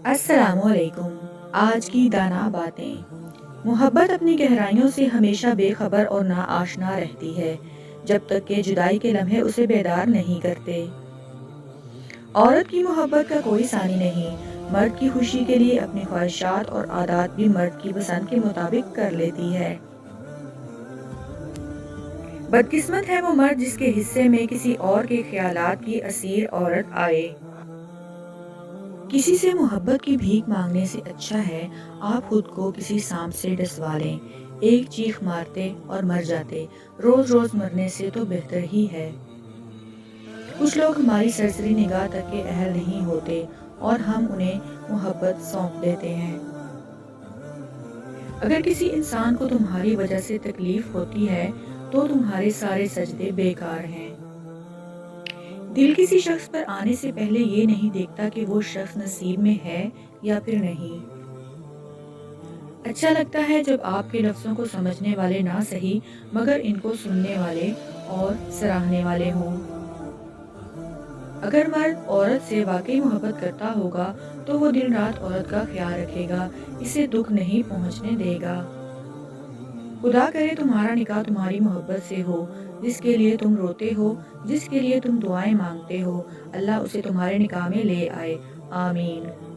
السلام علیکم۔ آج کی دانا باتیں۔ محبت اپنی گہرائیوں سے ہمیشہ بے خبر اور نا آشنا رہتی ہے جب تک کہ جدائی کے لمحے اسے بیدار نہیں کرتے۔ عورت کی محبت کا کوئی ثانی نہیں، مرد کی خوشی کے لیے اپنی خواہشات اور عادات بھی مرد کی پسند کے مطابق کر لیتی ہے۔ بدقسمت ہے وہ مرد جس کے حصے میں کسی اور کے خیالات کی اسیر عورت آئے۔ کسی سے محبت کی بھیک مانگنے سے اچھا ہے آپ خود کو کسی سانپ سے ڈسوا لیں، ایک چیخ مارتے اور مر جاتے، روز روز مرنے سے تو بہتر ہی ہے۔ کچھ لوگ ہماری سرسری نگاہ تک کے اہل نہیں ہوتے اور ہم انہیں محبت سونپ دیتے ہیں۔ اگر کسی انسان کو تمہاری وجہ سے تکلیف ہوتی ہے تو تمہارے سارے سجدے بیکار ہیں۔ دل کسی شخص پر آنے سے پہلے یہ نہیں دیکھتا کہ وہ شخص نصیب میں ہے یا پھر نہیں۔ اچھا لگتا ہے جب آپ کے لفظوں کو سمجھنے والے نہ صحیح مگر ان کو سننے والے اور سراہنے والے ہوں۔ اگر مرد عورت سے واقعی محبت کرتا ہوگا تو وہ دن رات عورت کا خیال رکھے گا، اسے دکھ نہیں پہنچنے دے گا۔ خدا کرے تمہارا نکاح تمہاری محبت سے ہو، جس کے لیے تم روتے ہو، جس کے لیے تم دعائیں مانگتے ہو، اللہ اسے تمہارے نکاح میں لے آئے، آمین۔